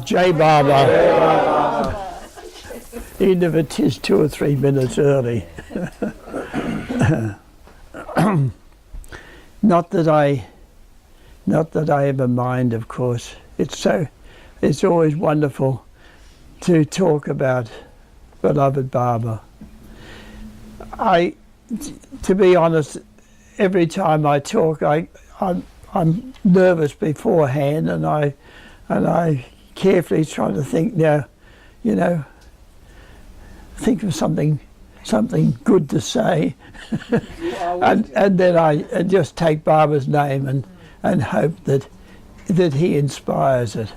Jai Baba. Even if it is 2 or 3 minutes early. Not that I ever mind, of course. It's always wonderful to talk about beloved Baba. To be honest, every time I talk, I'm nervous beforehand, and I carefully try to think now, think of something good to say, and then I just take Baba's name and hope that he inspires it.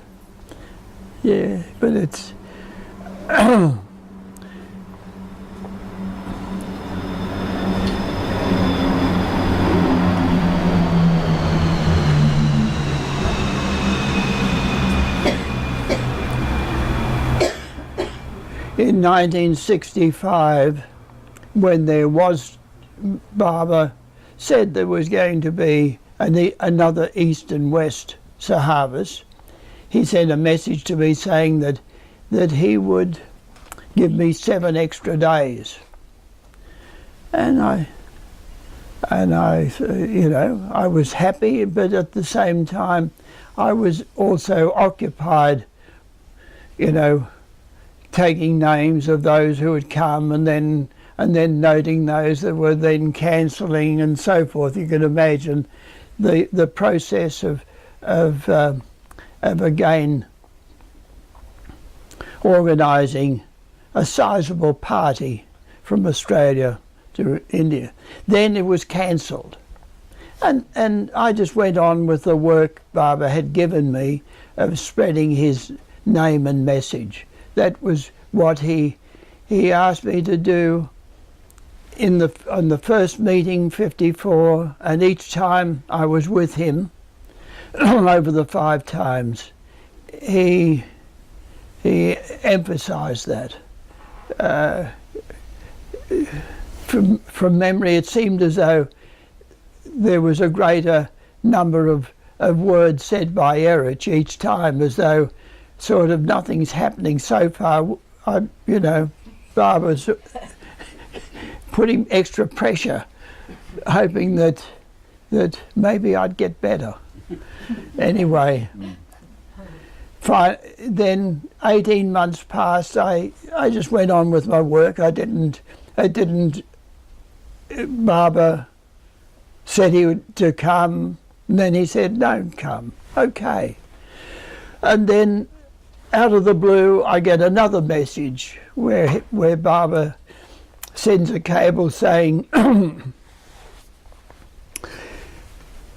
Yeah, but it's in 1965, when there was, Baba said there was going to be another East and West Sahavas. He sent a message to me saying that he would give me 7 extra days, and I was happy, but at the same time I was also occupied, taking names of those who had come, and then noting those that were then cancelling and so forth. You can imagine the process of again organising a sizable party from Australia to India. Then it was cancelled, and I just went on with the work Baba had given me of spreading his name and message. That was what he asked me to do on the first meeting, 54, and each time I was with him over the 5 times, he emphasised that. From memory, it seemed as though there was a greater number of words said by Erich each time, as though sort of nothing's happening so far. Barbara's putting extra pressure, hoping that maybe I'd get better. Anyway, then 18 months passed. I just went on with my work. I didn't. Baba said he would to come, and then he said, "Don't come." Okay, and then out of the blue, I get another message where Baba sends a cable saying,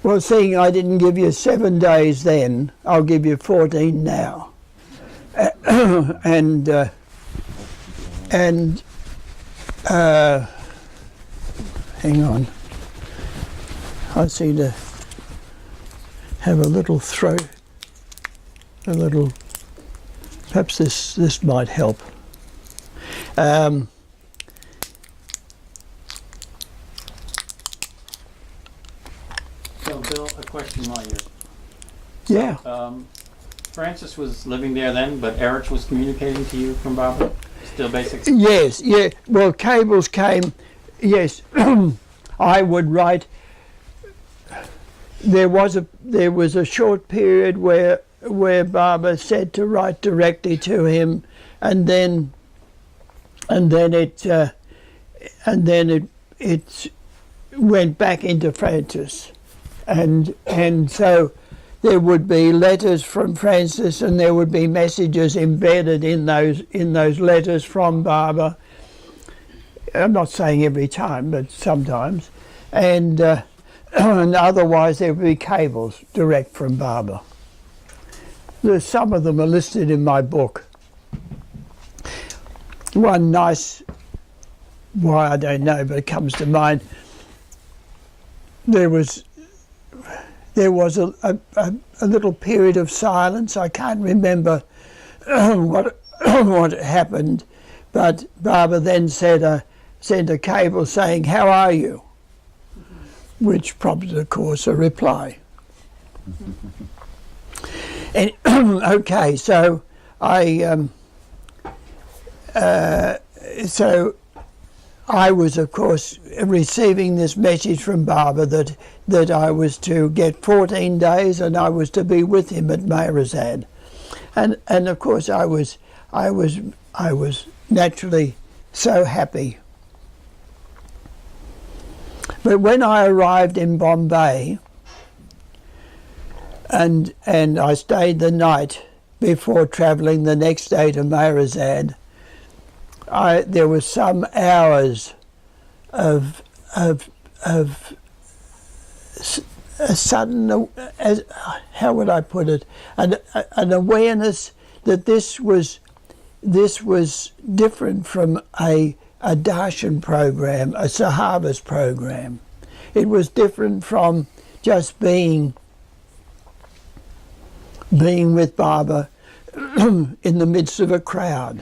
well, seeing I didn't give you 7 days then, I'll give you 14 now. Hang on. I seem to have a little throat, perhaps this might help. So, Bill, a question while you're... Yeah. Francis was living there then, but Erich was communicating to you from Baba? Still basic? Yes, yeah. Well, cables came, yes. I would write. There was a short period where Baba said to write directly to him, and then it went back into Francis, and so there would be letters from Francis, and there would be messages embedded in those letters from Baba. I'm not saying every time, but sometimes, and otherwise there would be cables direct from Baba. Some of them are listed in my book. One nice, why I don't know, but it comes to mind. There was a little period of silence. I can't remember what happened, but Baba then sent a cable saying, "How are you?" which prompted, of course, a reply. And okay, so I was, of course, receiving this message from Baba that I was to get 14 days and I was to be with him at Meherazad, and of course I was naturally so happy. But when I arrived in Bombay, and I stayed the night before travelling the next day to Meherazad, there was some hours of a sudden, how would I put it, an awareness that this was different from a darshan program, a Sahavas program. It was different from just being with Baba in the midst of a crowd.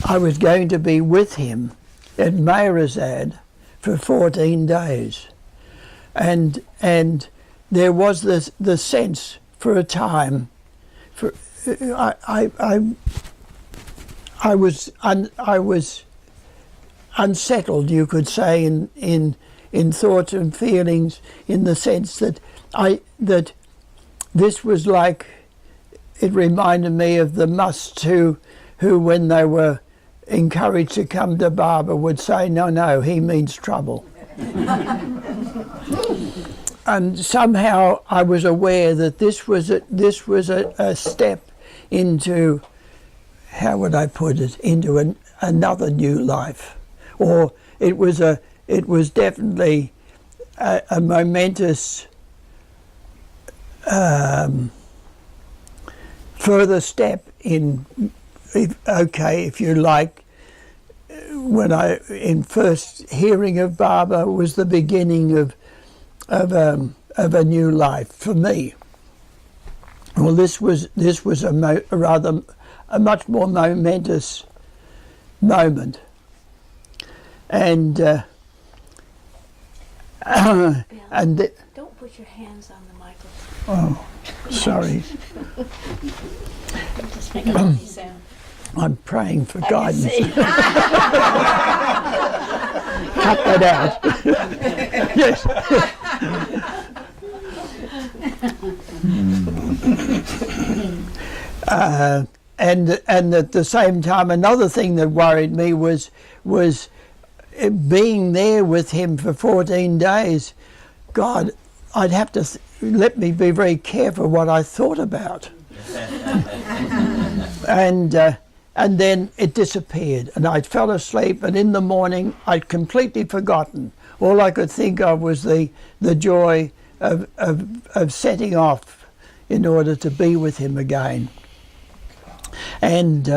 I was going to be with him at Meherazad for 14 days. And there was the sense for a time, I was unsettled, you could say, in thoughts and feelings, in the sense that this was like, it reminded me of the musts who when they were encouraged to come to Baba would say, no, he means trouble. And somehow I was aware that this was a step into, how would I put it, into another new life, or it was definitely a momentous further step in, if you like, when in first hearing of Baba was the beginning of a new life for me. Well, this was a much more momentous moment, and don't put your hands on the microphone. Oh, sorry. Just make a funny sound. I'm praying for guidance. Cut that out. Yes. And at the same time, another thing that worried me was being there with him for 14 days. God, I'd have to let me be very careful what I thought about. And then it disappeared, and I fell asleep, and in the morning I'd completely forgotten. All I could think of was the joy of setting off in order to be with him again. And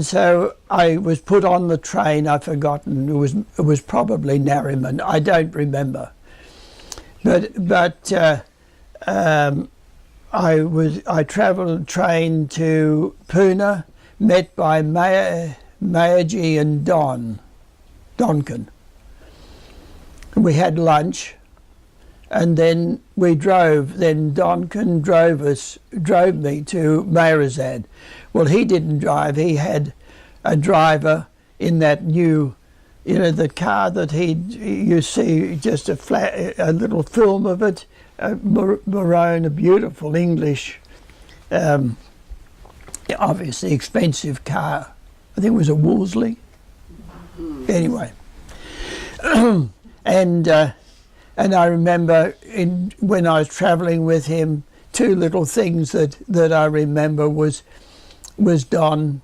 so I was put on the train. I've forgotten. It was probably Nariman. I don't remember. But I travelled train to Pune, met by Mayaji and Donkin. We had lunch, and then we drove. Then Donkin drove me to Meherazad. Well, he didn't drive. He had a driver in that new, the car that you see just a little film of it, maroon, a beautiful English, obviously expensive car. I think it was a Wolseley. Anyway, and I remember when I was travelling with him, two little things that I remember was Don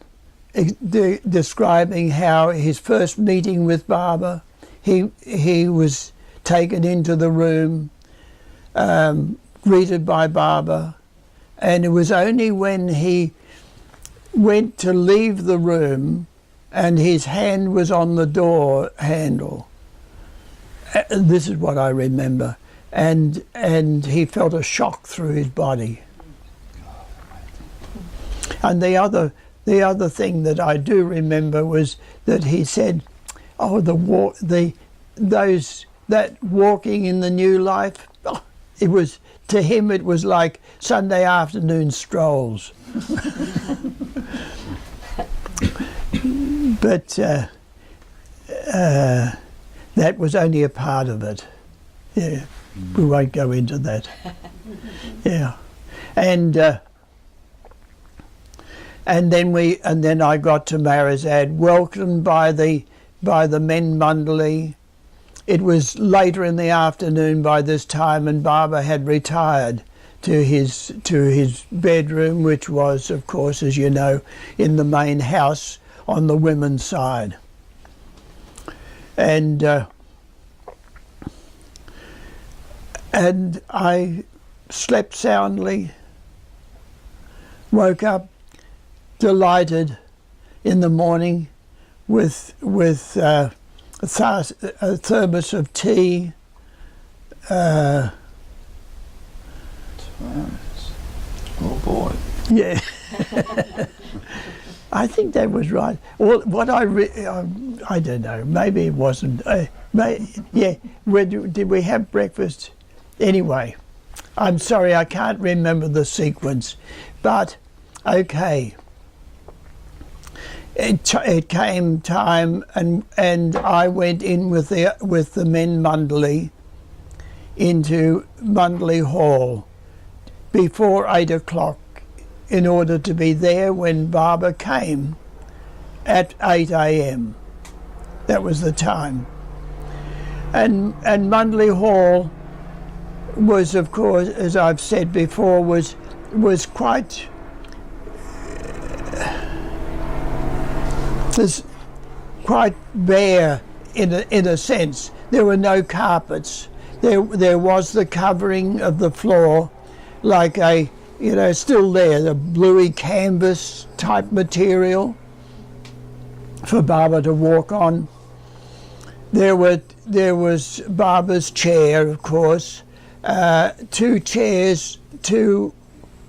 describing how his first meeting with Baba, he was taken into the room, greeted by Baba, and it was only when he went to leave the room and his hand was on the door handle. This is what I remember, and he felt a shock through his body. And the other thing that I do remember was that he said, "Oh, that walking in the new life, it was, to him it was like Sunday afternoon strolls. But that was only a part of it. Yeah, we won't go into that. Yeah, and then I got to Meherazad, welcomed by the men Mandali. It was later in the afternoon by this time, and Baba had retired to his bedroom, which was, of course, as you know, in the main house on the women's side. And I slept soundly, woke up delighted in the morning with a thermos of tea. Oh boy. Yeah. I think that was right. Well, what I don't know. Maybe it wasn't. Yeah. Did we have breakfast? Anyway, I'm sorry, I can't remember the sequence, but okay. It came time, and I went in with the men Mandali into Mandali Hall before 8 o'clock, in order to be there when Baba came at 8 a.m. That was the time. And Mandali Hall was, of course, as I've said before, was quite bare in a sense. There were no carpets. There was the covering of the floor, like a, still there, the bluey canvas type material for Baba to walk on. There was Baba's chair, of course, 2 chairs, 2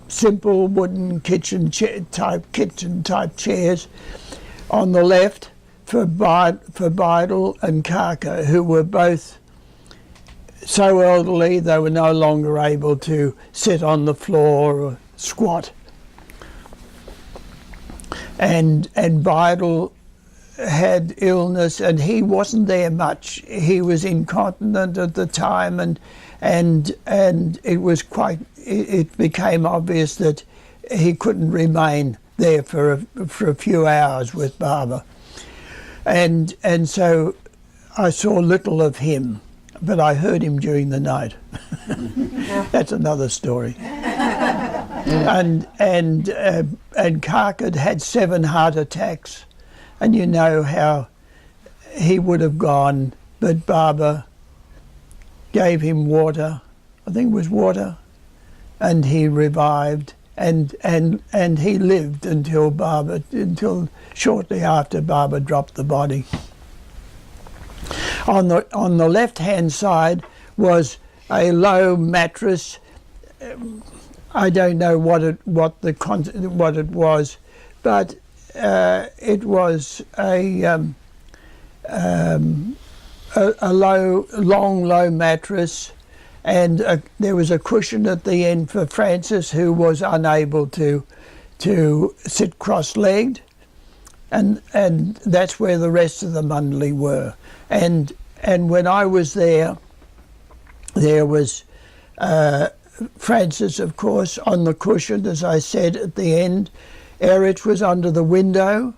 simple wooden kitchen type chairs on the left for Bidal and Kaka, who were both so elderly they were no longer able to sit on the floor or squat. And Bidal had illness, and he wasn't there much. He was incontinent at the time, and it became obvious that he couldn't remain there for a few hours with Baba, and so I saw little of him, but I heard him during the night. That's another story. And Karkad had 7 heart attacks, and you know how he would have gone, but Baba gave him water, I think it was water, and he revived, and he lived until shortly after Baba dropped the body. On the left-hand side was a low mattress. I don't know what it was, but it was a low mattress, and there was a cushion at the end for Francis, who was unable to sit cross-legged, and that's where the rest of the Mandali were. And when I was there was Francis, of course, on the cushion, as I said, at the end. Erich was under the window,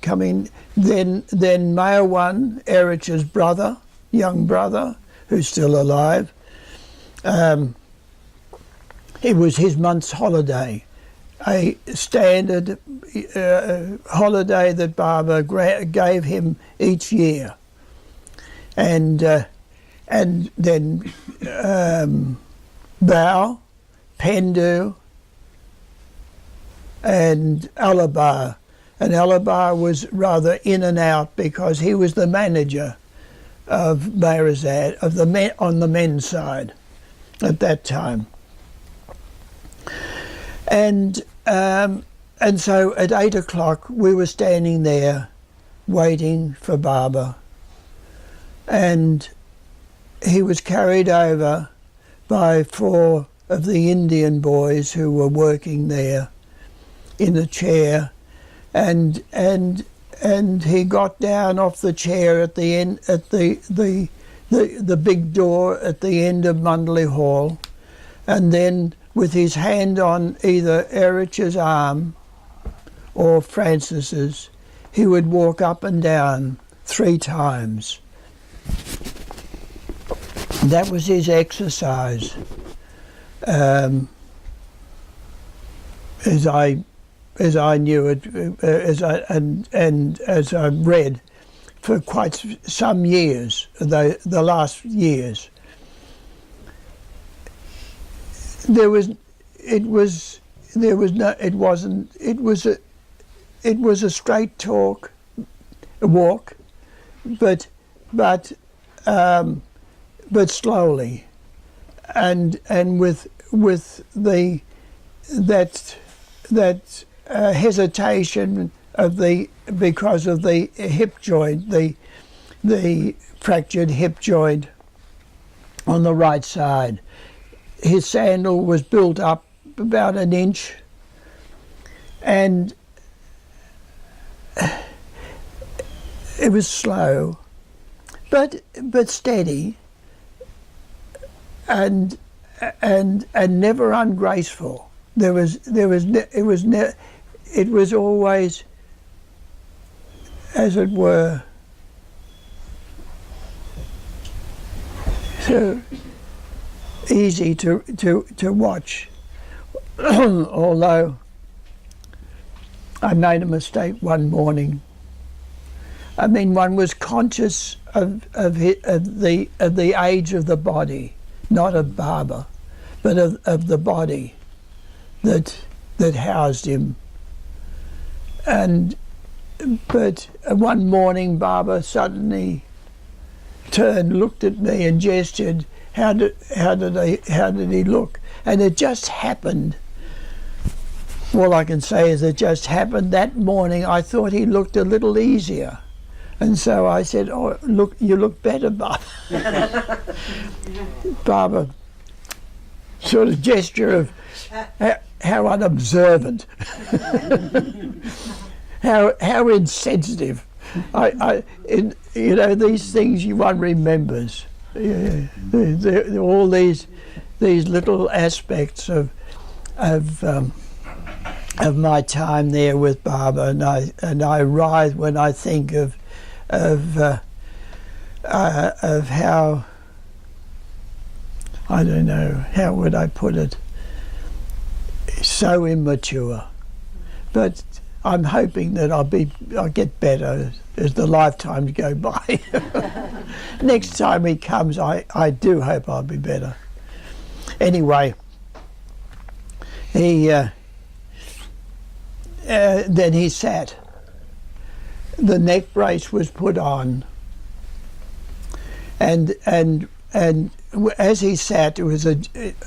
coming. Then male one, Erich's brother, young brother, who's still alive. It was his month's holiday, a standard holiday that Baba gave him each year. And then Bao, Pendu, and Alabar. And Alabar was rather in and out because he was the manager of Meherazad, on the men's side at that time. And so at 8 o'clock we were standing there waiting for Baba, and he was carried over by 4 of the Indian boys who were working there in a chair, and he got down off the chair at the end, at the big door at the end of Mandali Hall, and then with his hand on either Erich's arm or Francis's, he would walk up and down 3 times. That was his exercise. As I knew it, as I read for quite some years, the last years. It was a straight walk, but slowly, and with that hesitation because of the hip joint, the fractured hip joint on the right side. His sandal was built up about 1 inch, and it was slow, but steady, and never ungraceful. It was always, as it were, so easy to watch. Although I made a mistake one morning. I mean, one was conscious of the age of the body, not of Baba, but of the body that housed him. But one morning Baba suddenly turned, looked at me and gestured. How did he look? And it just happened. All I can say is it just happened that morning. I thought he looked a little easier. And so I said, "Oh, look, you look better, Baba." Baba, sort of gesture of how unobservant, how insensitive. These things one remembers. All these little aspects of my time there with Baba, and I writhe when I think of how, I don't know, how would I put it, so immature. But I'm hoping that I'll get better as the lifetimes go by. Next time he comes, I do hope I'll be better. Anyway, then he sat. The neck brace was put on, and as he sat,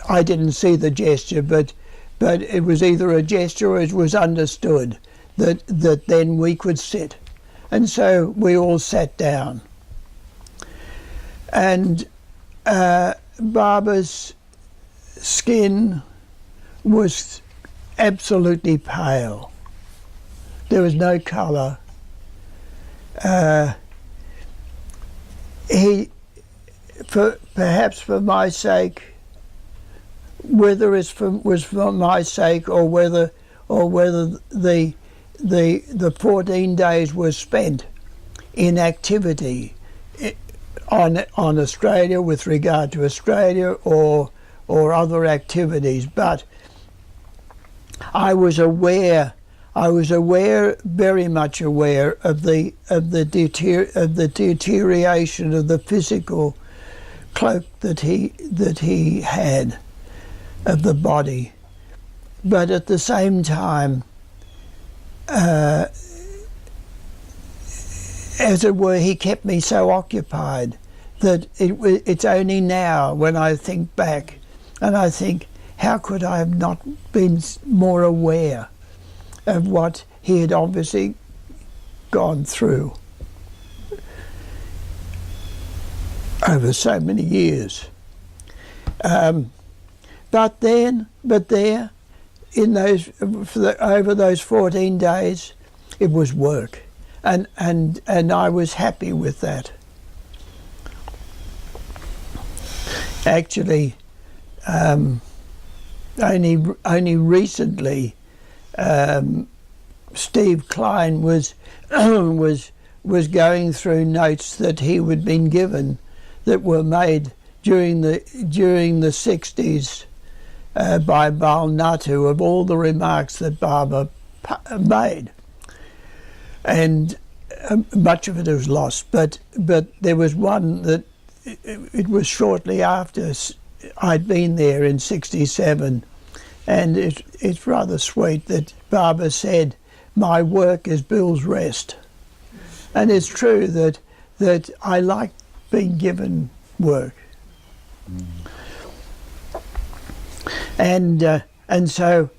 I didn't see the gesture, but it was either a gesture or it was understood that then we could sit, and so we all sat down. And Baba's skin was absolutely pale. There was no colour. Perhaps for my sake, whether was for my sake or whether the 14 days was spent in activity on Australia with regard to Australia or other activities, but I was aware, very much aware of the deterioration of the physical cloak that he had of the body, but at the same time, as it were, he kept me so occupied that it's only now when I think back and I think, how could I have not been more aware of what he had obviously gone through over so many years. But there, in those over those 14 days, it was work, and I was happy with that. Actually, only recently, Steve Klein was going through notes that he had been given that were made during the 60s by Bal Natu of all the remarks that Barbara made, and much of it was lost. But there was one that it was shortly after I'd been there in '67, and it's rather sweet that Barbara said, "My work is Bill's rest," and it's true that I like being given work. And so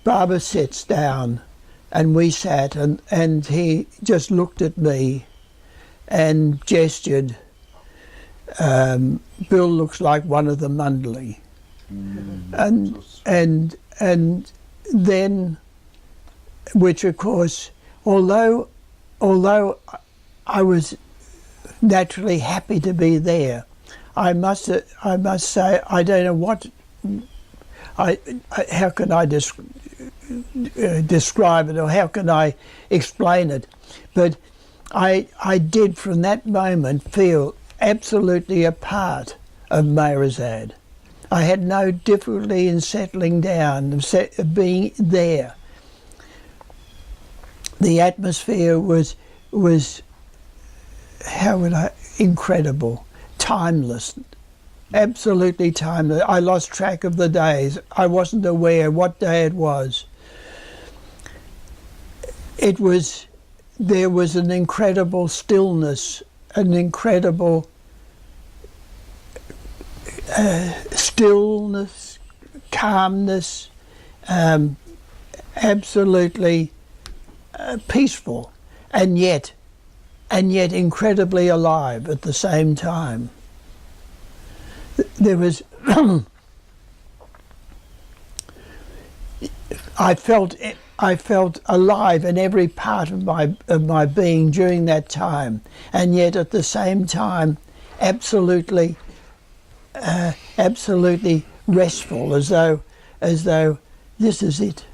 Barbara sits down, and we sat, and he just looked at me and gestured. Bill looks like one of the Mandali. And then, which of course, although I was naturally happy to be there, I must say I don't know what how can I describe it, or how can I explain it, but I did from that moment feel absolutely a part of Meherazad. I had no difficulty in settling down, being there. The atmosphere was incredible, timeless, absolutely timeless. I lost track of the days. I wasn't aware what day it was. There was an incredible stillness, an incredible stillness, calmness, absolutely peaceful, and yet incredibly alive at the same time. There was I felt alive in every part of my being during that time, and yet at the same time absolutely restful, as though this is it.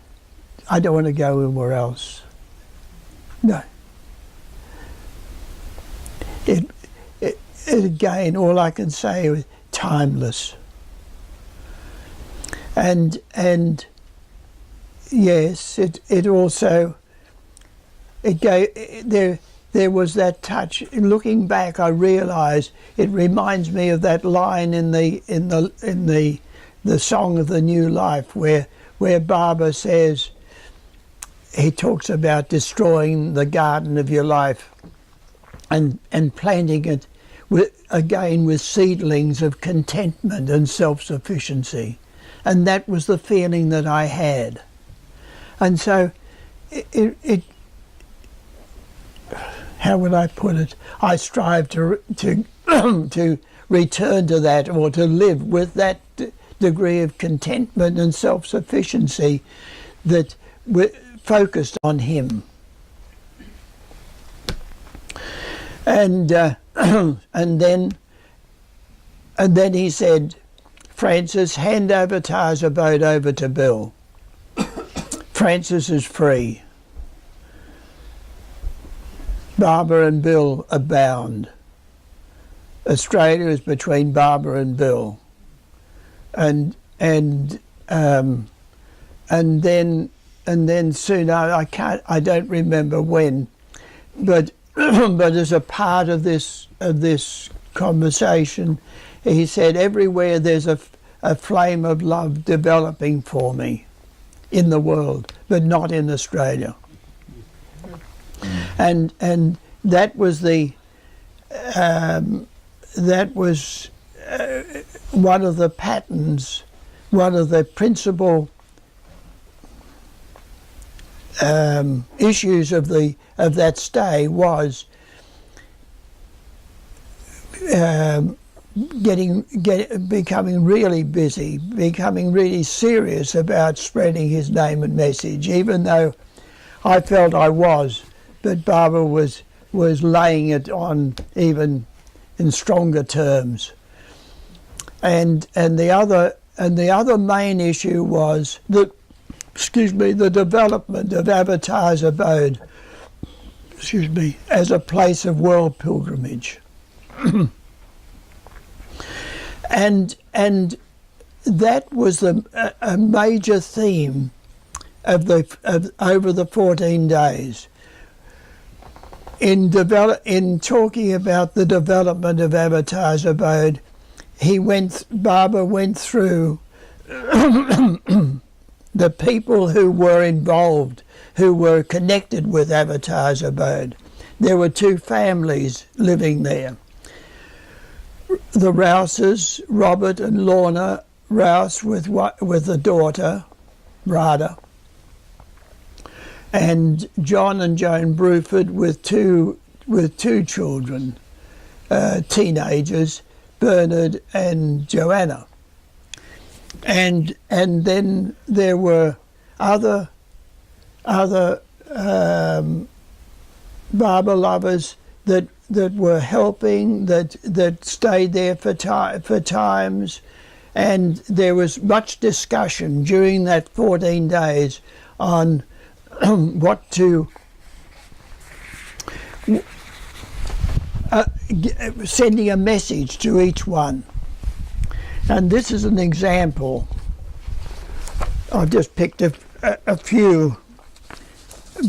I don't want to go anywhere else. No. It again, all I can say is timeless. And yes, it also gave there was that touch. Looking back, I realise it reminds me of that line in the Song of the New Life, where Barbara says, he talks about destroying the garden of your life and planting it again with seedlings of contentment and self-sufficiency. And that was the feeling that I had. And so it how would I put it? I strive to return to that, or to live with that degree of contentment and self-sufficiency that focused on him. And then he said, "Francis, hand over Taza boat over to Bill. Francis is free. Barbara and Bill are bound. Australia is between Barbara and Bill." And then soon I don't remember when, but as a part of this conversation, he said, "Everywhere there's a flame of love developing for me in the world, but not in Australia." And that was one of the patterns, one of the principal issues of that stay was becoming really busy, becoming really serious about spreading his name and message, even though I felt I was, but Barbara was laying it on even in stronger terms. And the other main issue was the development of Avatar's abode, as a place of world pilgrimage. and that was a major theme of over the 14 days. In talking about the development of Avatar's abode, Barbara went through the people who were involved, who were connected with Avatar's abode. There were two families living there. The Rouses, Robert and Lorna Rouse with a daughter, Radha, and John and Joan Bruford with two children, teenagers, Bernard and Joanna. And then there were other Barbara lovers that were helping, that stayed there for times, and there was much discussion during that 14 days on what to sending a message to each one. And this is an example. I've just picked a few,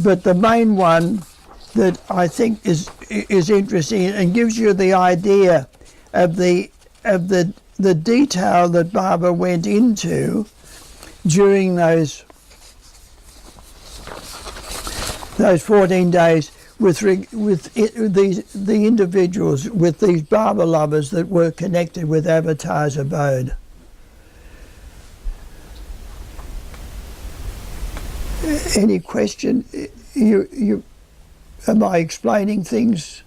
but the main one that I think is interesting and gives you the idea of the detail that Barbara went into during those 14 days with the individuals, with these Barbara lovers that were connected with Avatar's abode. Any question? You am I explaining things?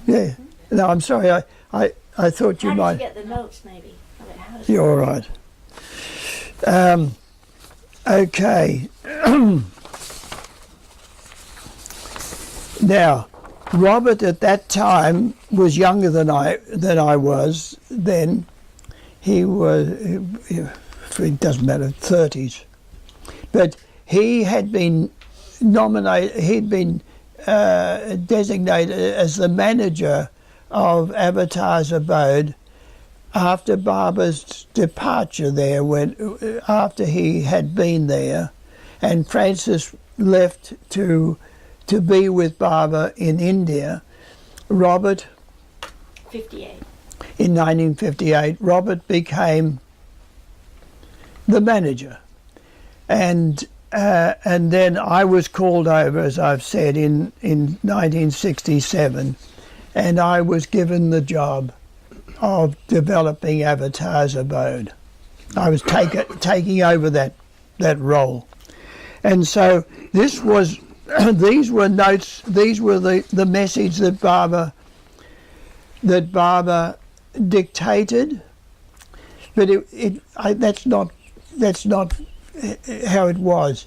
Yeah. No, I'm sorry. I thought you might. How did you get the notes, maybe? You're all right. Okay. Now, Robert at that time was younger than I was then. He was, it doesn't matter, 30s. But he had been nominated, he'd been designated as the manager of Avatar's abode after Barbara's departure there, after he had been there, and Francis left to be with Barbara in India. Robert, 58. In 1958, Robert became the manager, and then I was called over, as I've said, in 1967, and I was given the job of developing Avatar's abode. I was taking over that role, and so this was. These were notes. These were the message that Barbara dictated, but that's not how it was.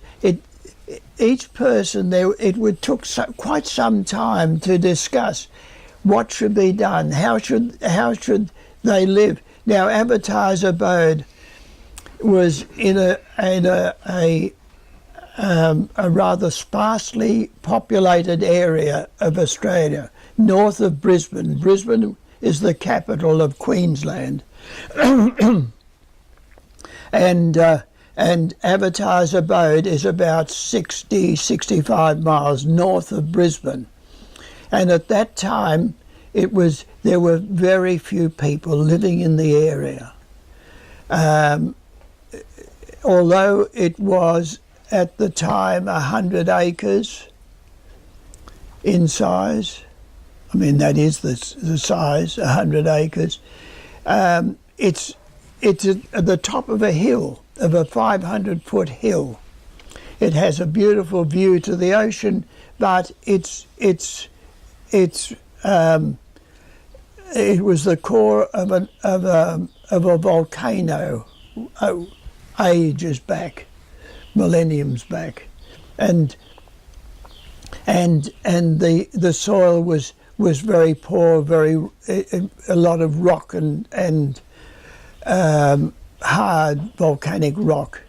Each person there, it took quite some time to discuss what should be done. How should they live? Now, Avatar's abode was in a rather sparsely populated area of Australia, north of Brisbane. Brisbane is the capital of Queensland. And Avatar's abode is about 65 miles north of Brisbane. And at that time, there were very few people living in the area. Although it was at the time 100 acres in size. I mean, that is the size, 100 acres. It's at the top of a hill, of a 500-foot hill. It has a beautiful view to the ocean, but it's it was the core of a volcano, ages back, millenniums back, and the soil was very poor, a lot of rock and hard volcanic rock,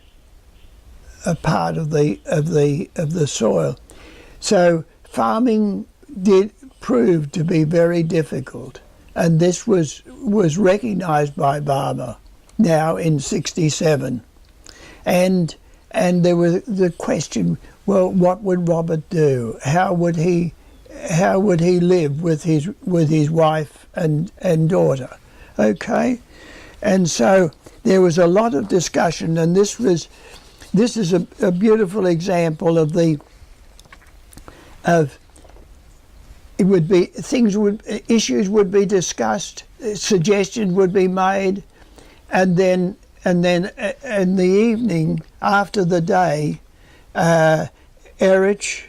a part of the soil. So farming did prove to be very difficult, and this was recognised by Barber now in '67, and there was the question: well, what would Robert do? How would he live with his wife and daughter? Okay, and so there was a lot of discussion, and this is a beautiful example of it would be issues would be discussed, suggestions would be made, and then in the evening after the day, Erich,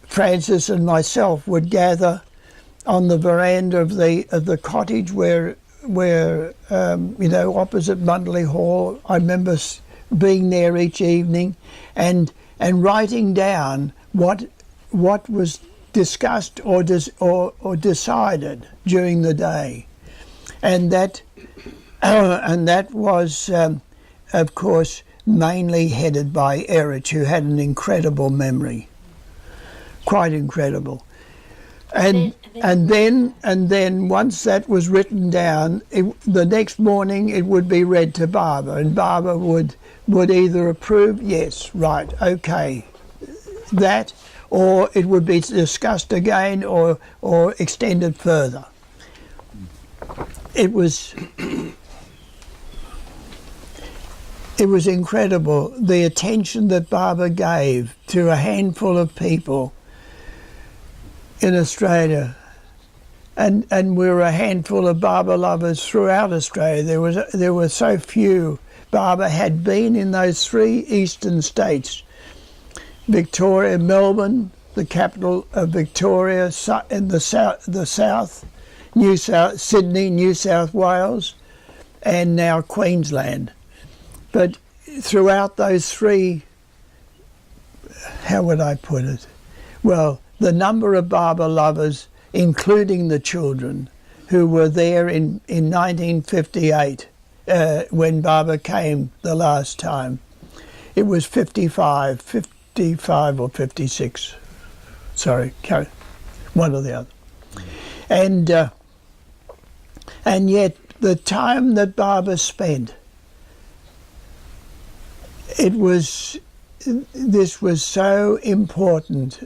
Francis, and myself would gather on the veranda of the cottage where opposite Mandali Hall. I remember being there each evening and writing down what was discussed or decided during the day, and that was of course mainly headed by Erich, who had an incredible memory, quite incredible. And then once that was written down, the next morning it would be read to Barber, and Barber would either approve, yes, right, okay, that, or it would be discussed again or extended further. It was incredible, the attention that Barber gave to a handful of people in Australia, and we were a handful of Barber lovers throughout Australia. There were so few. Barber had been in those 3 eastern states: Victoria, Melbourne, the capital of Victoria, in the south, Sydney, New South Wales, and now Queensland. But throughout those 3, how would I put it? Well, the number of Barber lovers, including the children, who were there in 1958 when Barber came the last time, it was 55 or 56. Sorry, one or the other. And yet the time that Barber spent, this was so important.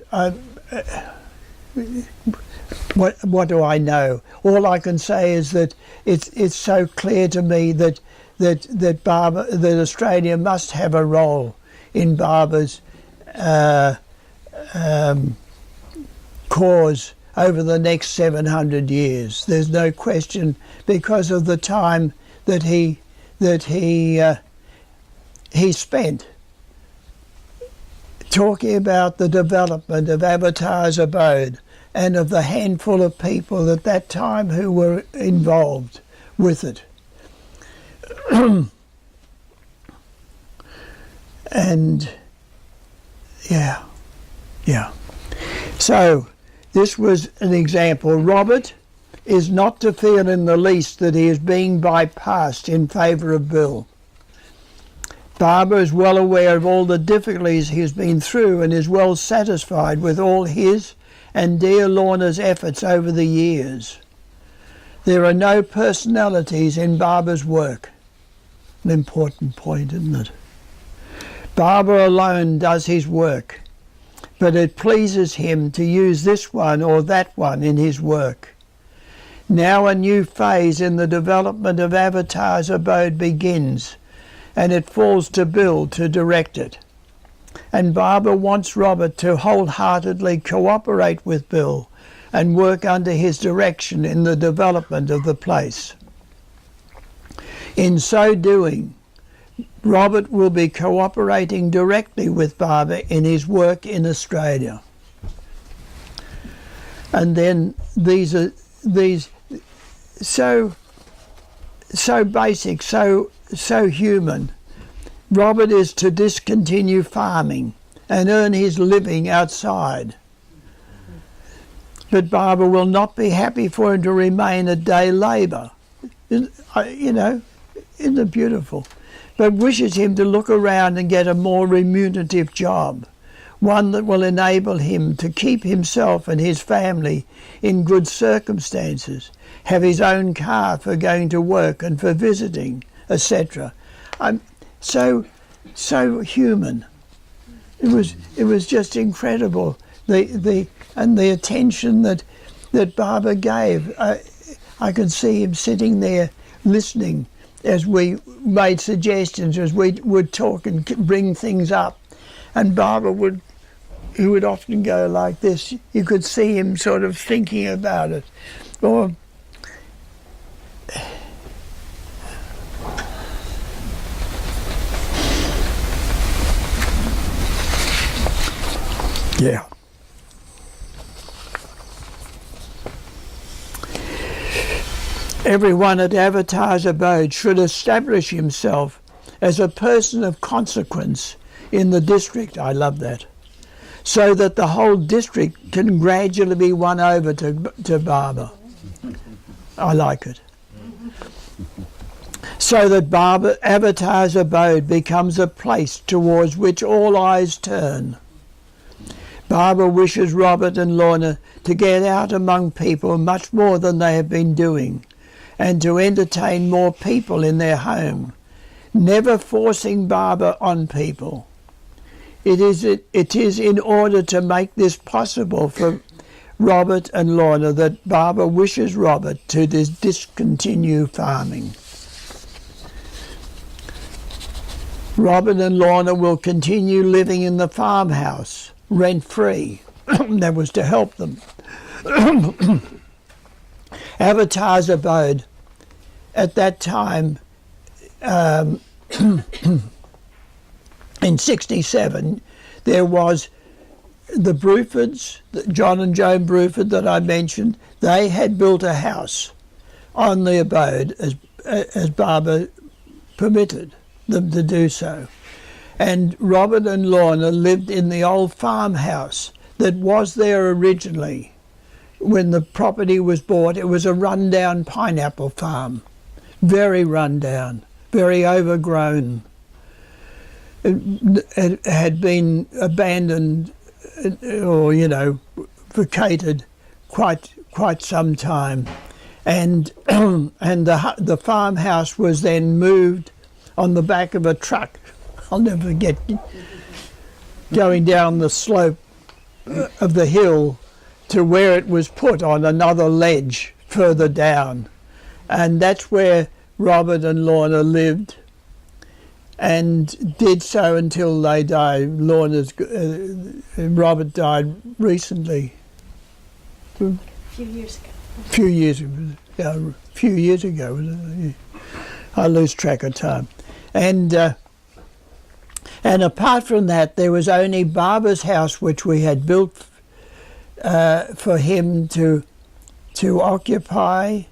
What do I know? All I can say is that it's so clear to me that Australia must have a role in Barber's cause over the next 700 years. There's no question, because of the time that he spent talking about the development of Avatar's abode and of the handful of people at that time who were involved with it. And yeah. So this was an example. Robert is not to feel in the least that he is being bypassed in favour of Bill. Barber is well aware of all the difficulties he has been through and is well satisfied with all his and dear Lorna's efforts over the years. There are no personalities in Barber's work. An important point, isn't it? Barber alone does his work, but it pleases him to use this one or that one in his work. Now a new phase in the development of Avatar's abode begins, and it falls to Bill to direct it. And Barber wants Robert to wholeheartedly cooperate with Bill and work under his direction in the development of the place. In so doing, Robert will be cooperating directly with Barber in his work in Australia. And then these so basic, so human. Robert is to discontinue farming and earn his living outside. But Barbara will not be happy for him to remain a day labour. Isn't it beautiful? But wishes him to look around and get a more remunerative job, one that will enable him to keep himself and his family in good circumstances, have his own car for going to work and for visiting, etc. I'm so human. It was just incredible. The attention that Barbara gave. I could see him sitting there listening as we made suggestions, as we would talk and bring things up, and Barbara would often go like this. You could see him sort of thinking about it, or yeah. Everyone at Avatar's abode should establish himself as a person of consequence in the district. I love that. So that the whole district can gradually be won over to Barbara. I like it. So that Avatar's abode becomes a place towards which all eyes turn. Barbara wishes Robert and Lorna to get out among people much more than they have been doing, and to entertain more people in their home, never forcing Barbara on people. It is in order to make this possible for Robert and Lorna that Barbara wishes Robert to discontinue farming. Robert and Lorna will continue living in the farmhouse, rent-free. That was to help them. Avatar's abode at that time, in 67, there was the Brufords, John and Joan Bruford that I mentioned. They had built a house on the abode as Barbara permitted them to do so. And Robert and Lorna lived in the old farmhouse that was there originally. When the property was bought, it was a rundown pineapple farm. Very rundown, very overgrown. It had been abandoned or, vacated quite some time. And the farmhouse was then moved on the back of a truck. I'll never forget going down the slope of the hill to where it was put on another ledge further down. And that's where Robert and Lorna lived and did so until they died. Robert died recently. A few years ago. A few years ago. I lose track of time. And apart from that, there was only Barbara's house, which we had built for him to occupy,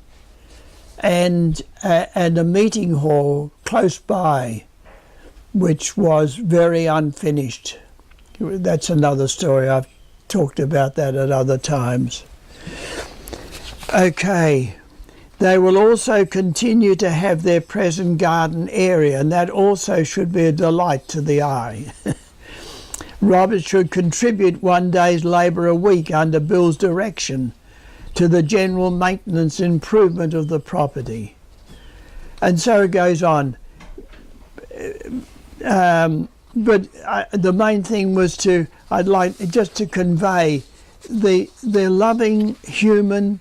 and a meeting hall close by, which was very unfinished. That's another story. I've talked about that at other times. Okay. They will also continue to have their present garden area, and that also should be a delight to the eye. Robert should contribute 1 day's labour a week under Bill's direction to the general maintenance improvement of the property. And so it goes on. But the main thing was I'd like just to convey the loving human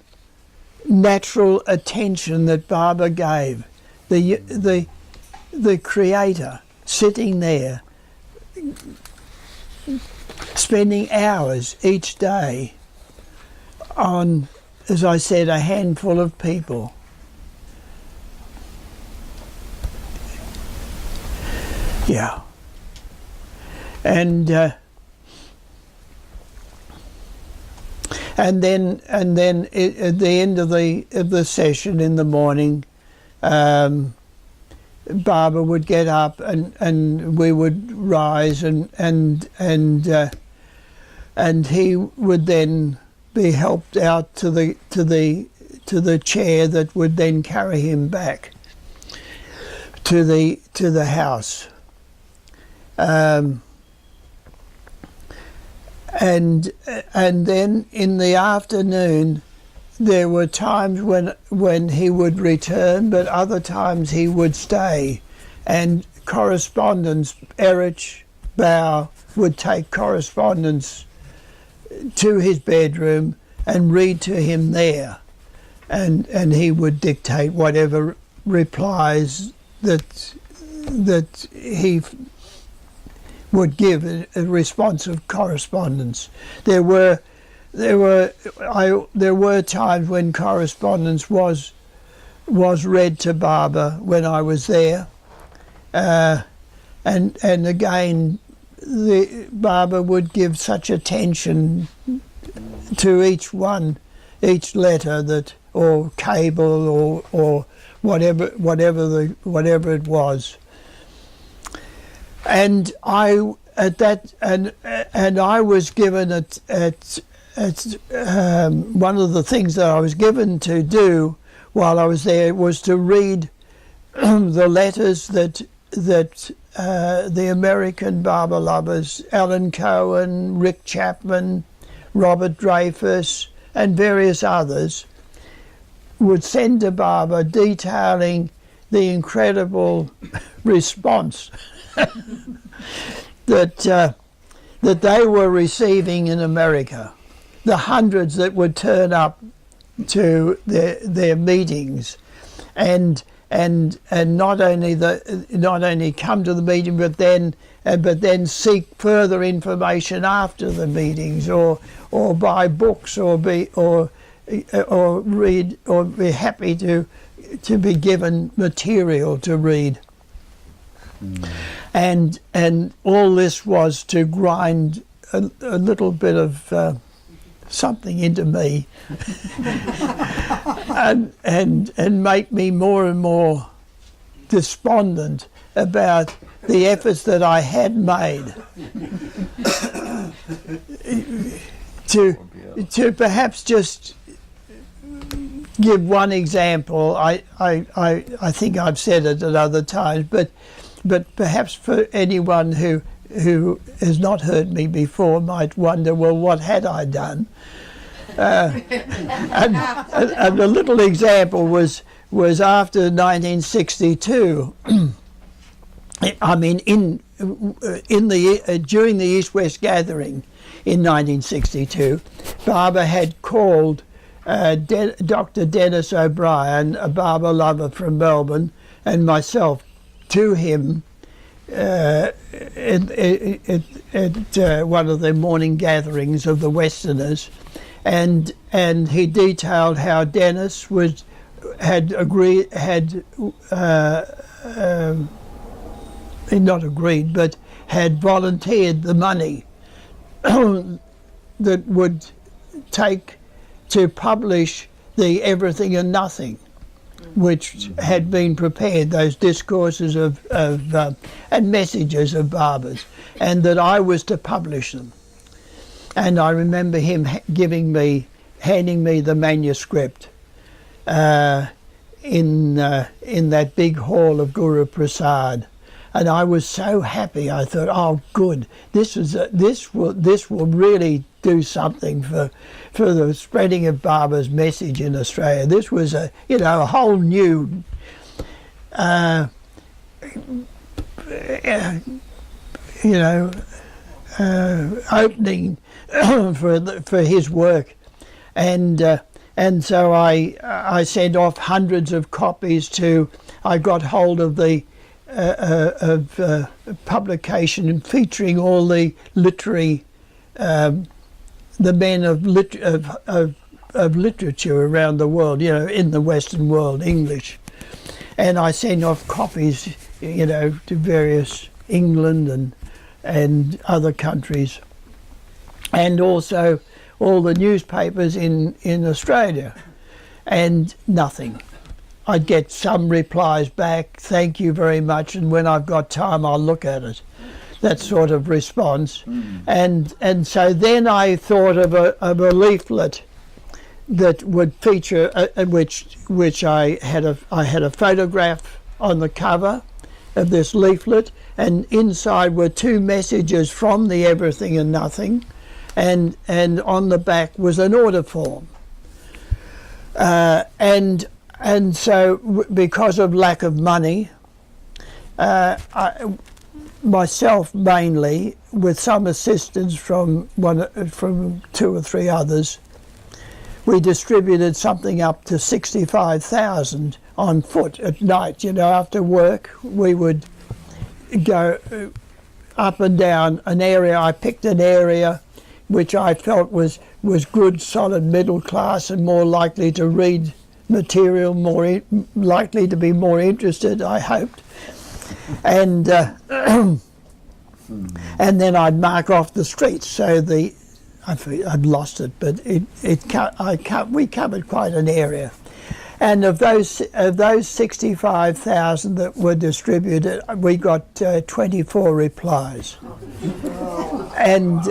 natural attention that Barbara gave. The Creator sitting there, spending hours each day on, as I said, a handful of people. Yeah. And then at the end of the session in the morning, Baba would get up and we would rise and he would then be helped out to the chair that would then carry him back to the house. And then in the afternoon there were times when he would return, but other times he would stay, and correspondence, Erich Bauer would take correspondence to his bedroom and read to him there, and he would dictate whatever replies that he would give a responsive correspondence. There were times when correspondence was read to Baba when I was there, and again the Baba would give such attention to each letter that, or cable, or whatever it was. And I was given one of the things that I was given to do while I was there was to read the letters that the American Baba lovers, Alan Cohen, Rick Chapman, Robert Dreyfus, and various others, would send to Baba detailing the incredible response that they were receiving in America. The hundreds that would turn up to their meetings, and not only come to the meeting, but then seek further information after the meetings, or buy books, or read, or be happy to be given material to read. And all this was to grind a little bit of something into me and make me more and more despondent about the efforts that I had made to perhaps just give one example. I think I've said it at other times, but perhaps for anyone who has not heard me before might wonder, well, what had I done? And a little example was after 1962. I mean, during the East-West Gathering in 1962, Baba had called Dr. Dennis O'Brien, a Baba lover from Melbourne, and myself to him at one of the morning gatherings of the Westerners, and he detailed how Dennis had volunteered the money that would take to publish the Everything and Nothing, which had been prepared, those discourses and messages of Baba's, and that I was to publish them. And I remember him handing me the manuscript in that big hall of Guru Prasad, and I was so happy. I thought, oh, good, this will really do something for the spreading of Baba's message in Australia. This was a whole new opening for his work, and so I sent off hundreds of copies to. I got hold of the publication featuring all the literary. The men of literature around the world, in the Western world, English, and I sent off copies, to various England and other countries, and also all the newspapers in Australia, and nothing. I'd get some replies back, thank you very much, and when I've got time I'll look at it. That sort of response. And so then I thought of a leaflet that would feature, which I had a photograph on the cover of this leaflet, and inside were two messages from the Everything and Nothing, and on the back was an order form. And so, because of lack of money, myself mainly, with some assistance from two or three others, we distributed something up to 65,000 on foot at night. You know, after work, we would go up and down an area. I picked an area which I felt was good, solid middle class, and more likely to read material, likely to be more interested, I hoped. And and then I'd mark off the streets. So I'd lost it, but we covered quite an area. And of those 65,000 that were distributed, we got 24 replies. And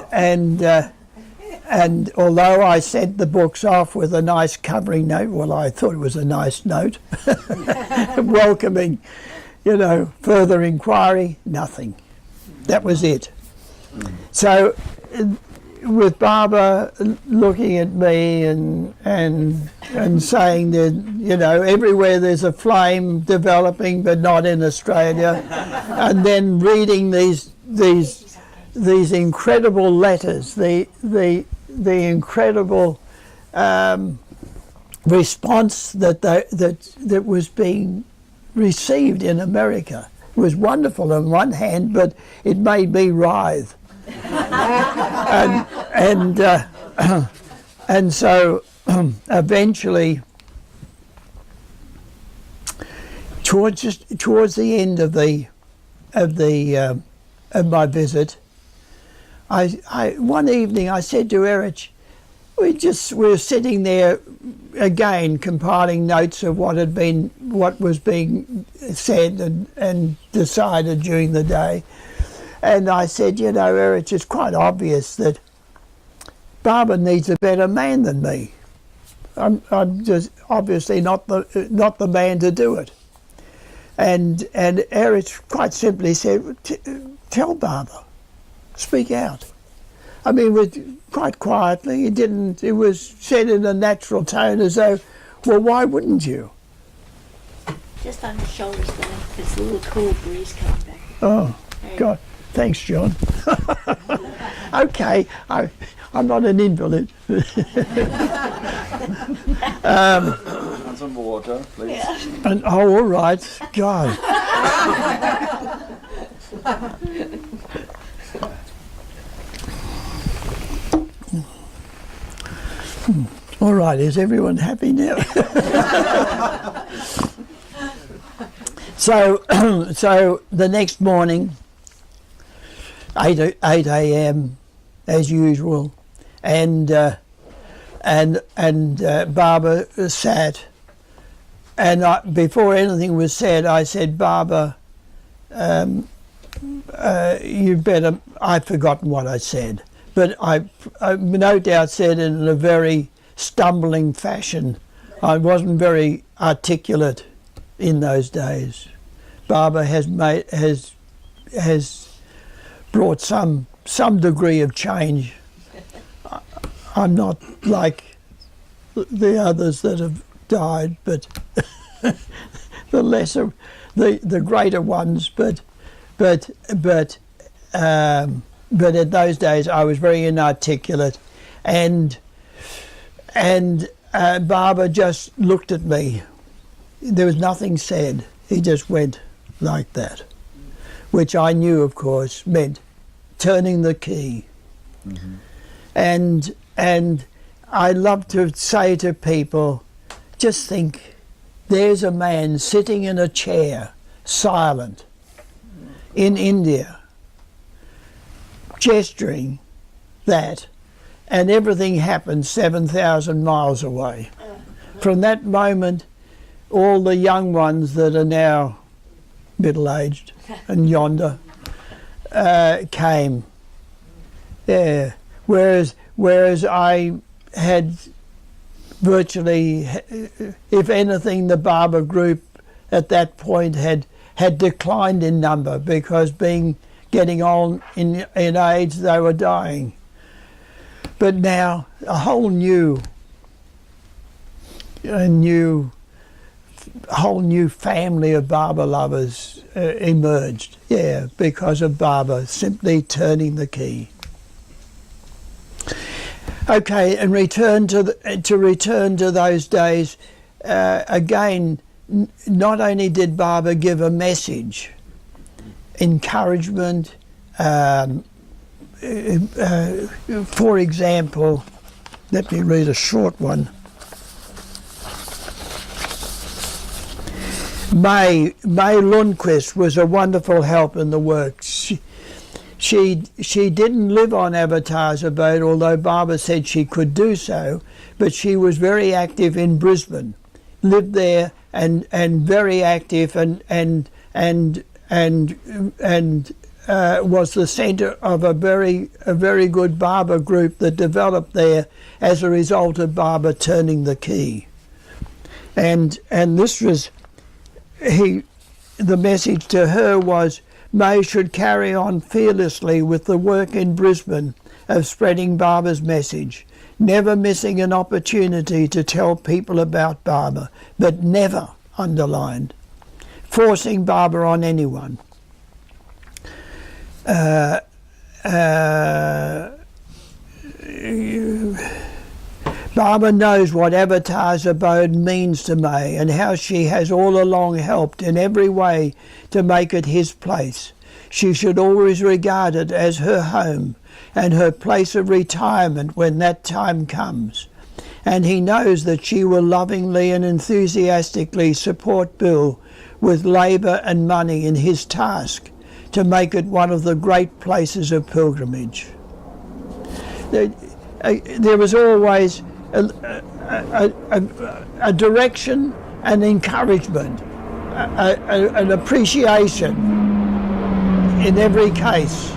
although I sent the books off with a nice covering note, well, I thought it was a nice note, welcoming, further inquiry, nothing. That was it. So, with Barbara looking at me and saying that, everywhere there's a flame developing, but not in Australia, and then reading these incredible letters, the incredible response that was being received in America was wonderful on one hand, but it made me writhe. And so eventually, towards the end of my visit, I one evening I said to Erich, we were sitting there again compiling notes of what was being said and decided during the day. And I said, Erich, it's quite obvious that Barbara needs a better man than me. I'm just obviously not the man to do it. And Erich quite simply said, tell Barbara, speak out. I mean, quite quietly. It was said in a natural tone as though, well, why wouldn't you? Just on his shoulders there. It's a little cool breeze coming back. Oh, God. Thanks, John. Okay, I'm not an invalid. And some water, please. Yeah. And, all right. God. All right, is everyone happy now? So the next morning, 8 a.m. as usual, and Barbara sat, and before anything was said, I said, Barbara, you better. I've forgotten what I said, but I no doubt said it in a very stumbling fashion. I wasn't very articulate in those days. Barbara has brought some degree of change. I'm not like the others that have died, but the greater ones. But in those days I was very inarticulate, and Barbara just looked at me. There was nothing said. He just went like that, which I knew, of course, meant turning the key. Mm-hmm. And I love to say to people, just think, there's a man sitting in a chair, silent, in India, gesturing that and everything happened 7,000 miles away. From that moment, all the young ones that are now middle-aged and yonder came. Yeah. Whereas I had virtually, if anything, the Barber group at that point had declined in number because getting on in age, they were dying. But now a whole new family of Barber lovers emerged. Yeah, because of Barber simply turning the key. Okay, and return to those days. Again, not only did Barber give a message, encouragement. For example, let me read a short one. May Lundquist was a wonderful help in the work. She didn't live on Advertiser Boat, although Barbara said she could do so, but she was very active in Brisbane, lived there and very active and was the centre of a very good Barber group that developed there as a result of Barber turning the key. And this was the message to her was, May should carry on fearlessly with the work in Brisbane of spreading Barber's message, never missing an opportunity to tell people about Barber, but never, underlined, forcing Barber on anyone. Barbara knows what Advertiser Boat means to May and how she has all along helped in every way to make it his place. She should always regard it as her home and her place of retirement when that time comes. And he knows that she will lovingly and enthusiastically support Bill with labour and money in his task to make it one of the great places of pilgrimage. There was always a direction, an encouragement, an appreciation in every case.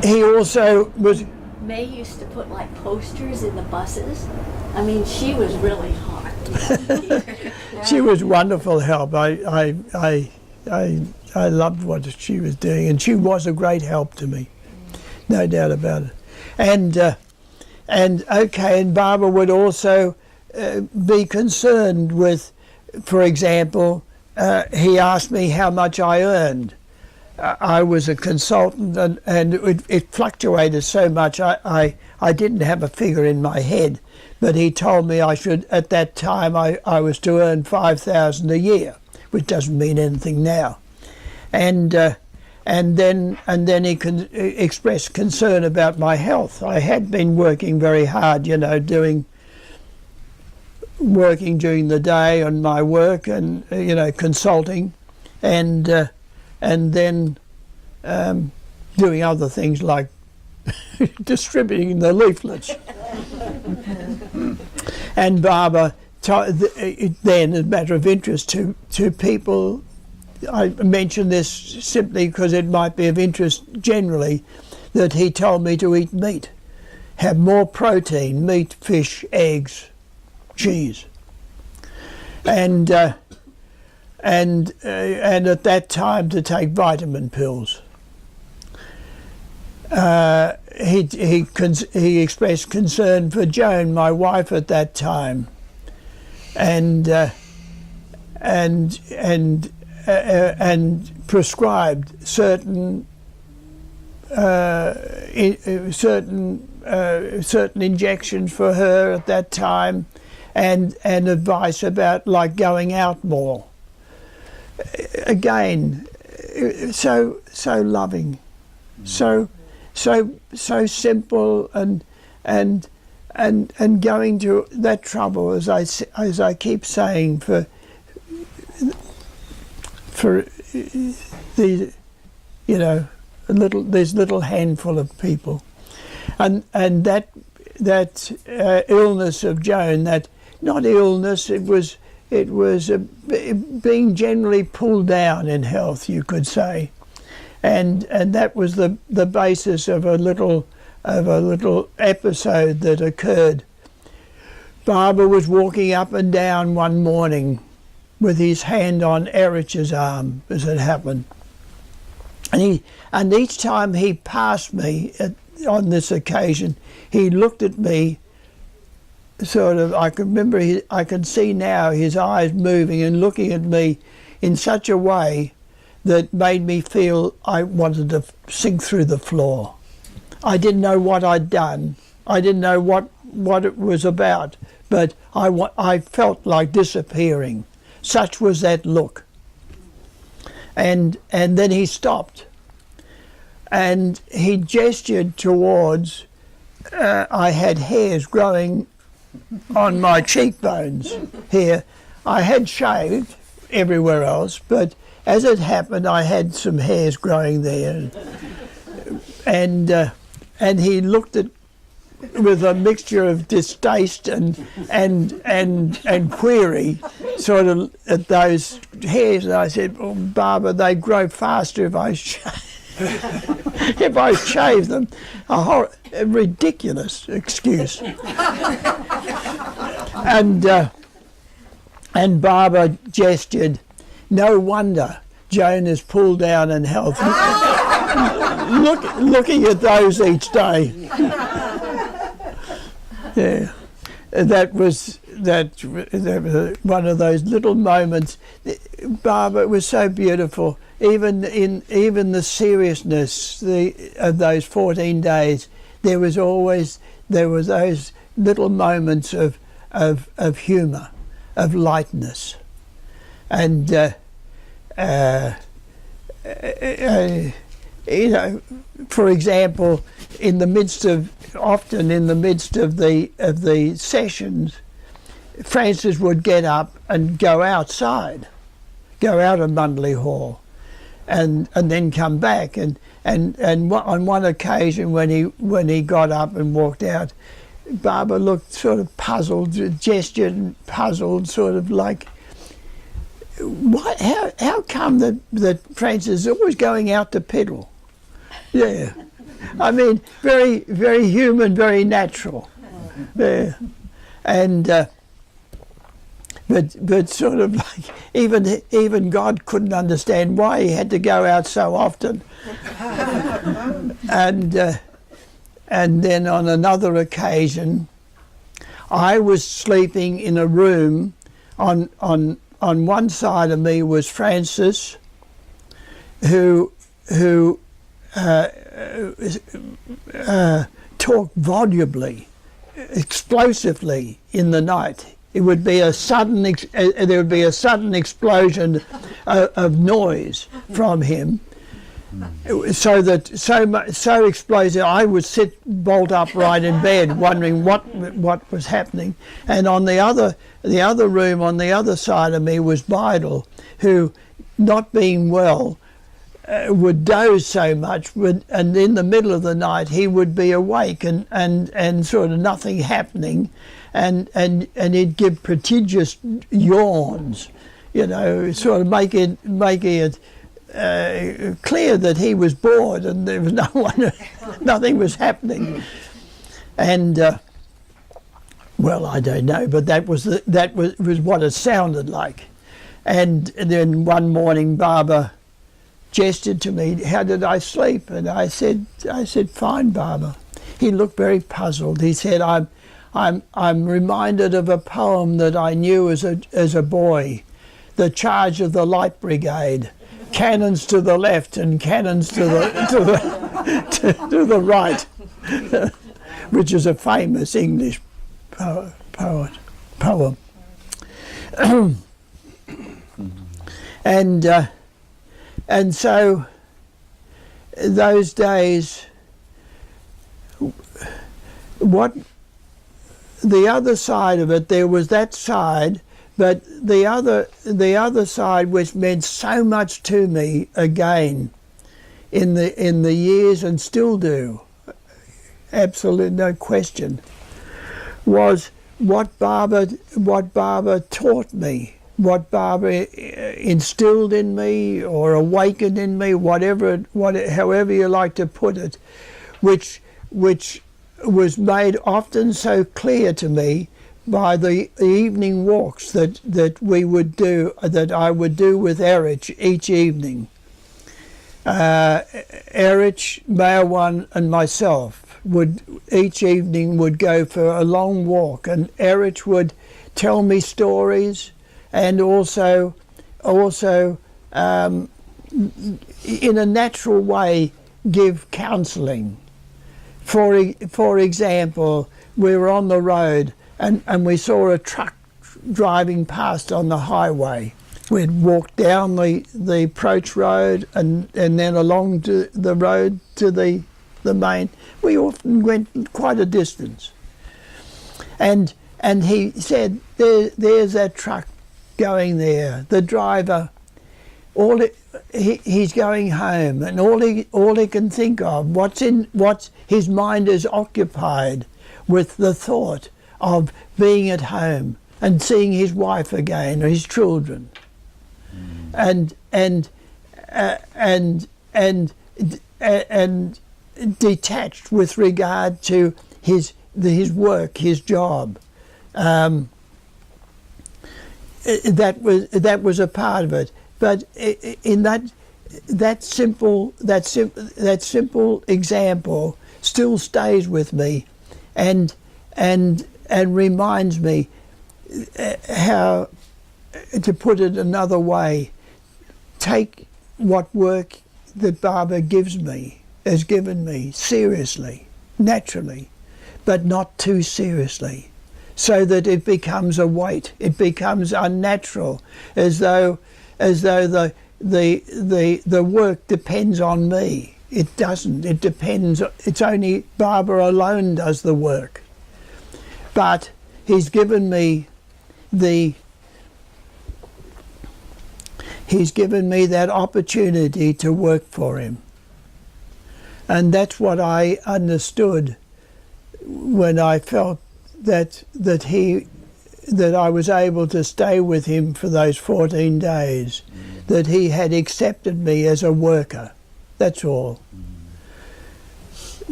He also was... May used to put like posters in the buses. I mean, she was really hot. She was wonderful help. I loved what she was doing, and she was a great help to me, no doubt about it. And Barbara would also be concerned with, for example, he asked me how much I earned. I was a consultant, and it fluctuated so much. I didn't have a figure in my head, but he told me I should, at that time, I was to earn $5,000 a year, which doesn't mean anything now. And then he expressed concern about my health. I had been working very hard, working during the day on my work and consulting, and then doing other things like distributing the leaflets. And Barbara, then, as a matter of interest to people, I mention this simply because it might be of interest generally, that he told me to eat meat, have more protein, meat, fish, eggs, cheese, and at that time to take vitamin pills. He expressed concern for Joan, my wife at that time, and prescribed certain injections for her at that time, and advice about like going out more. Again, so loving, so simple, and going to that trouble, as I keep saying, for the this little handful of people, and that illness of Joan, that not illness, it was being generally pulled down in health, you could say, and that was the basis of a little episode that occurred. Baba was walking up and down one morning with his hand on Erich's arm, as it happened, and each time he passed me on this occasion, he looked at me. Sort of, I can remember, I can see now his eyes moving and looking at me in such a way that made me feel I wanted to sink through the floor. I didn't know what I'd done. I didn't know what it was about, but I felt like disappearing. Such was that look. And then he stopped, and he gestured towards. I had hairs growing on my cheekbones here. I had shaved everywhere else, but as it happened, I had some hairs growing there, and he looked at with a mixture of distaste and query, sort of at those hairs. And I said, "Oh, Baba, they grow faster if I if I shave them." A ridiculous excuse. And Baba gestured, "No wonder Joan is pulled down in health." Looking at those each day. Yeah, that was one of those little moments. Baba, it was so beautiful. Even the seriousness of those 14 days, there was those little moments of humour, of lightness, and for example, often in the midst of the sessions, Francis would get up and go out of Mandali Hall, and then come back, and on one occasion when he got up and walked out, Baba looked sort of puzzled, gestured and puzzled, sort of like, what? How come that Francis is always going out to piddle? Yeah, I mean, very, very human, very natural. Yeah, and but sort of like even God couldn't understand why he had to go out so often. And then on another occasion, I was sleeping in a room. On one side of me was Francis, who talked volubly, explosively in the night. It would be there would be a sudden explosion of noise from him, so explosive. I would sit bolt upright in bed, wondering what was happening. And on the other room, on the other side of me, was Bidel, who, not being well, would doze so much, and in the middle of the night he would be awake and sort of nothing happening, and he'd give prodigious yawns, sort of making it clear that he was bored and there was nothing was happening. And well, I don't know, but that was what it sounded like. And then one morning, Baba gestured to me, "How did I sleep?" And I said, "Fine, Baba." He looked very puzzled. He said, I'm reminded of a poem that I knew as a boy, "The Charge of the Light Brigade, cannons to the left and cannons to the right," which is a famous English poem. And so those days, what the other side of it, there was that side, but the other side, which meant so much to me again, in the years, and still do, absolute no question, was what Barbara taught me, what Barbara instilled in me or awakened in me, however you like to put it, which was made often so clear to me by the evening walks that we would do, that I would do with Erich each evening. Erich, Mayawan and myself would each evening would go for a long walk, and Erich would tell me stories and also in a natural way give counselling. For example, we were on the road and we saw a truck driving past on the highway. We'd walk down the approach road and then along to the road to the main. We often went quite a distance. And he said, there's that truck going there. The driver, he's going home, and all he can think of, what's his mind is occupied with the thought of being at home and seeing his wife again or his children, and detached with regard to his work, his job. That was a part of it. But in that simple example still stays with me, and reminds me how, to put it another way, take what work that Barbara has given me seriously, naturally, but not too seriously, so that it becomes a weight. It becomes unnatural, as though the work depends on me. It doesn't. It depends. It's only Barbara alone does the work. But he's given me that opportunity to work for him. And that's what I understood when I felt that I was able to stay with him for those 14 days, that he had accepted me as a worker. That's all.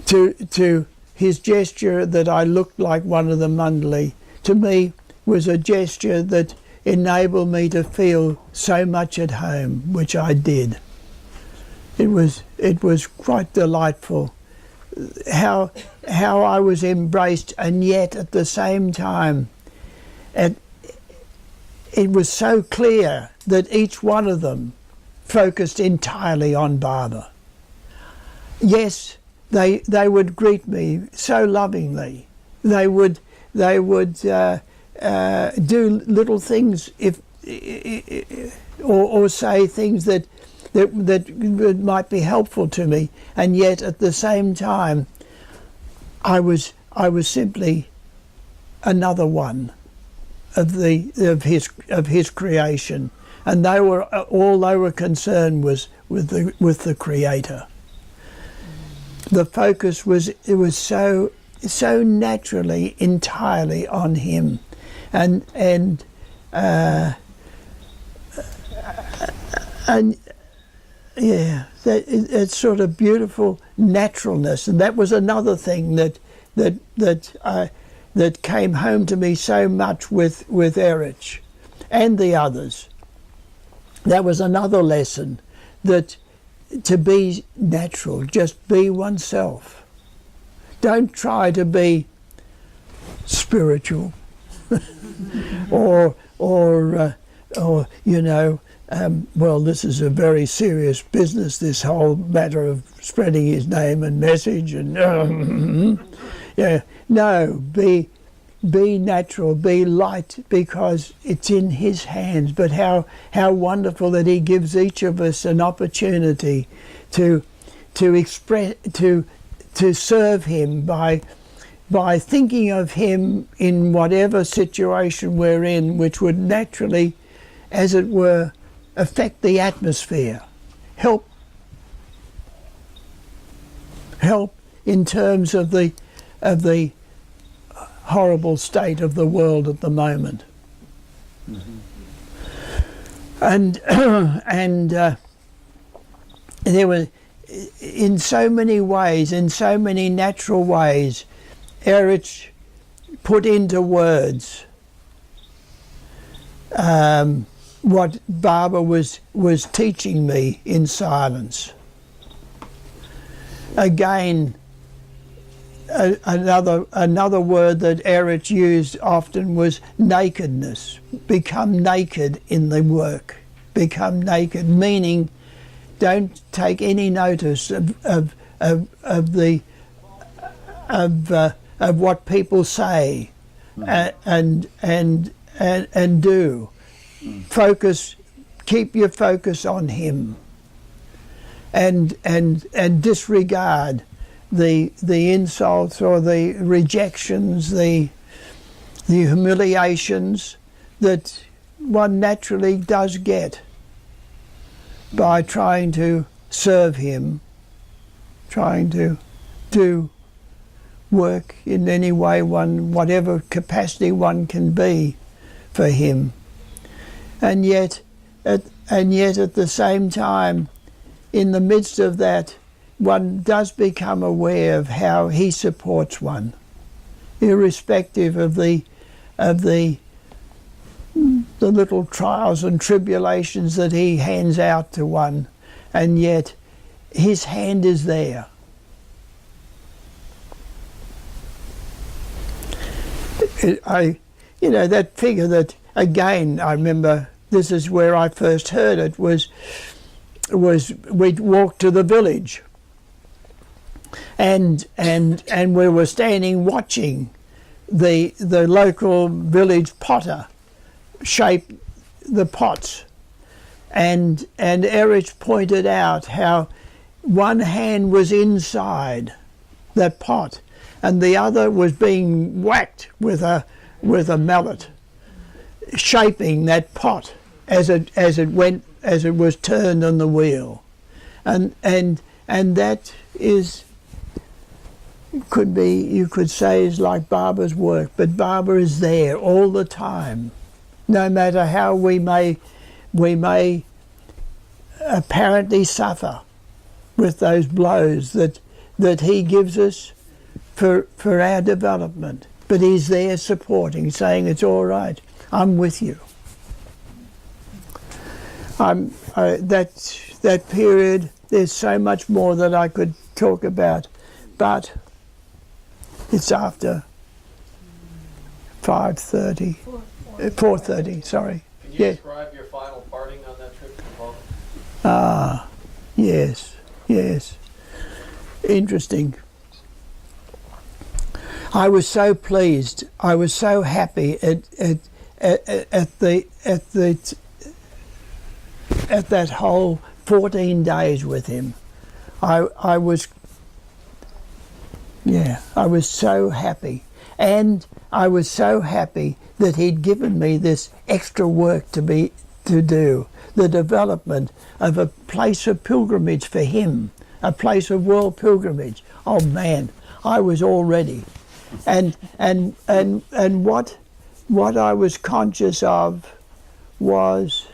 To his gesture that I looked like one of the Mandali, to me was a gesture that enabled me to feel so much at home, which I did. It was quite delightful how I was embraced, and yet at the same time it was so clear that each one of them focused entirely on Barbara. Yes, they would greet me so lovingly. They would do little things or say things that might be helpful to me, and yet at the same time I was simply another one of his creation, and all they were concerned was with the Creator. The focus was so naturally entirely on him, and yeah, that sort of beautiful naturalness, and that was another thing that came home to me so much with Erich and the others. That was another lesson, that to be natural, just be oneself. Don't try to be spiritual or you know. Well, this is a very serious business, this whole matter of spreading his name and message, and yeah, no, be natural, be light, because it's in his hands. But how wonderful that he gives each of us an opportunity to express, to serve him by thinking of him in whatever situation we're in, which would naturally, as it were, affect the atmosphere, help help in terms of the horrible state of the world at the moment. And there were, in so many ways, in so many natural ways, Erich put into words what Barbara was teaching me in silence. Again, another word that Erich used often was nakedness. Become naked in the work. Become naked, meaning don't take any notice of what people say and do. Focus, keep your focus on him, and disregard the insults or the rejections, the humiliations that one naturally does get by trying to serve him, trying to do work in any way whatever capacity one can be for him. And yet at the same time, in the midst of that, one does become aware of how he supports one, irrespective of the little trials and tribulations that he hands out to one, and yet his hand is there. That figure that, again, I remember, this is where I first heard it, was we'd walked to the village, and we were standing watching the local village potter shape the pots, and Erich pointed out how one hand was inside that pot and the other was being whacked with a mallet, shaping that pot as it was turned on the wheel, and that is, could be, you could say, is like Barbara's work, but Barbara is there all the time, no matter how we may apparently suffer with those blows that he gives us for our development, but he's there supporting, saying it's all right, I'm with you. That period, there's so much more that I could talk about, but it's after 5:30, 4:30. Sorry. Can you describe your final parting on that trip to Balkan? Ah, yes. Interesting. I was so pleased. I was so happy at that whole 14 days with him. I was so happy, and I was so happy that he'd given me this extra work to do, the development of a place of pilgrimage for him, a place of world pilgrimage. Oh man, I was all ready, and what I was conscious of was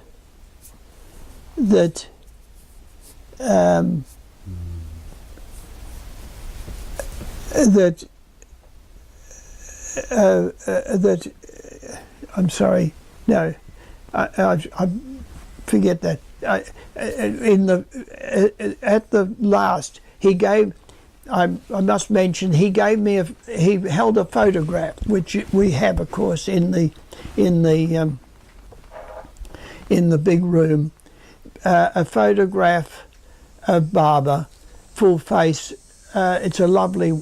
that I'm sorry. No, I forget that. At the last, he gave. I must mention, he gave me he held a photograph, which we have, of course, in the big room. A photograph of Barbara, full face. It's a lovely.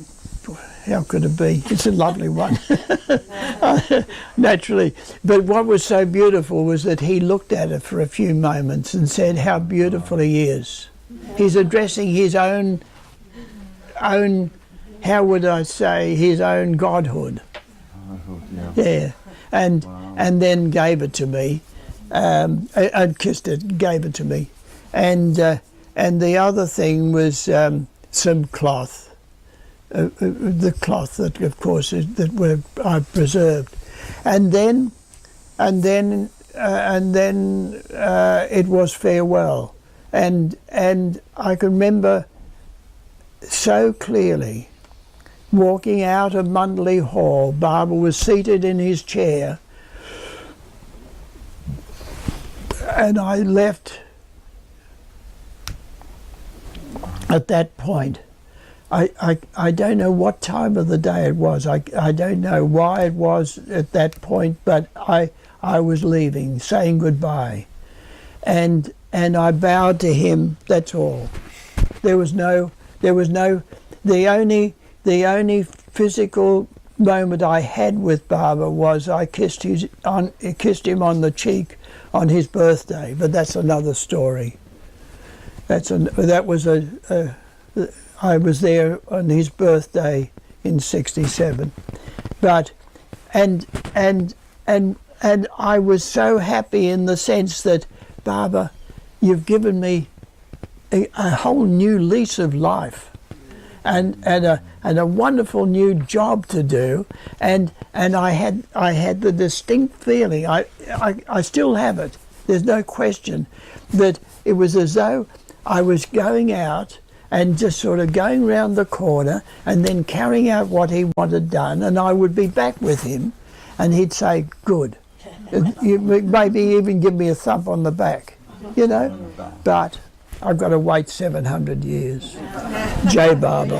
How could it be? It's a lovely one, naturally. But what was so beautiful was that he looked at it for a few moments and said how beautiful he is. He's addressing his own, how would I say, his own godhood. Yeah, and then gave it to me, and kissed it, gave it to me, and the other thing was some cloth. the cloth that, of course, I've preserved, and then it was farewell, and I can remember so clearly walking out of Mandali Hall. Baba was seated in his chair, and I left at that point. I don't know what time of the day it was. I don't know why it was at that point, but I was leaving, saying goodbye, and I bowed to him. That's all. There was no. The only physical moment I had with Baba was I kissed him on the cheek on his birthday. But that's another story. I was there on his birthday in '67, but and I was so happy in the sense that, Baba, you've given me a whole new lease of life, and a wonderful new job to do, and I had the distinct feeling, I still have it. There's no question that it was as though I was going out and just sort of going round the corner and then carrying out what he wanted done, and I would be back with him, and he'd say, "Good." You maybe even give me a thump on the back, you know. But I've got to wait 700 years. Jai Baba.